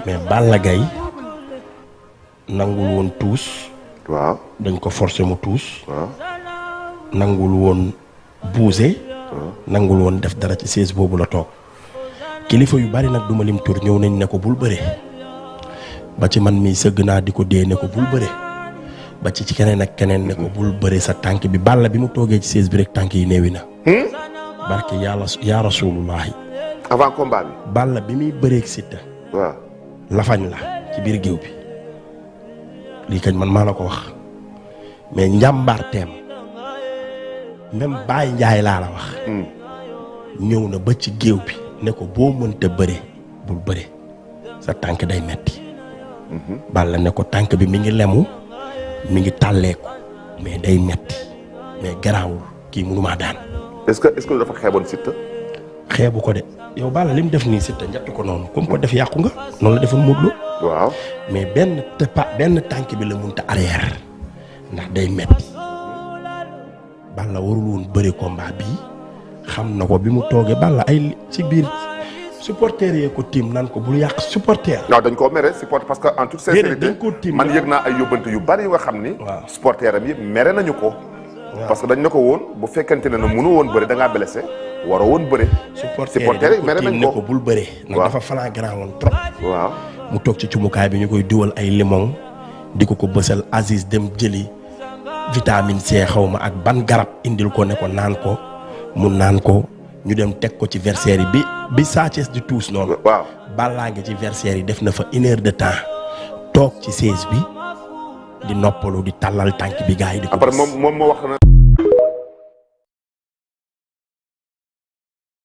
mais Balla Gaye nangul woon tuus. waaw dañ ko forcer mu tuus. waaw nangul woon buuse. nangul woon def dara ci siège boobu la toog. kilifa yu bari nag duma lim tur ñëw nañ ne ko bul bëre. ba ci man mii sëgg naa di ko dee ne ko bul bëre. ba ci keneen ak keneen ne ko bul bëre sa tànk bi Balla bi mu toogee ci siège bi rek tànk yi néewi na. barke yàlla yaa rasulullahi. avant combat bi. Balla bi muy bëreeg Siteu. waaw lafañ la ci biir géew bi. lii kañ man maa la ko wax. mais njàmbaarteem même Baye Ndiaye laa la wax. ñëw na ba ci géew bi ne ko boo mënta bëre bul bëre sa tànk day metti. Balla ne ko tànk bi mi ngi lemu mi ngi tàlleeku mais day metti mais garaawul kii mënumaa daan. est-ce que dafa xeeboon Siteu. xeebu ko de yow Balla li mu def nii Siteu njattu ko noonu comme ko def yàqu nga noonu la defoon Modou Lo. waaw mais benn tànk bi la mënta arrière ndax day metti. Balla warul woon bëri combat bii xam na ko bi mu toogee Balla ay ci biir supporter yee ko tiim naan ko bul yàq supporter. non dañ koo mere supporter parce que en toute sincérité man yëg naa ay yóbbante yu bari yoo xam ni. waaw supporter am yëpp mere nañu ko. parce que dañ ne ko woon bu fekkente ne mënu woon bëri da ngaa blessé waroo woon bëri. supporter yi mere nañ ko bul bëri. nag dafa flagrant woon trop. waaw mu toog ci cumukaay bi ñu koy diwal ay limon di ko bësal Aziz dem jëli vitamine C xaw ma ak ban garab indil ko ne ko naan ko mu naan ko ñu dem teg ko ci versaire yi bi Sa Thiès di tuus noonu. waaw Balla ngi ci versaire yi def na fa 1 heure de temps toog ci siège bi di noppalu di tàllal tànk bi gars yi di ko. après moom moo wax na.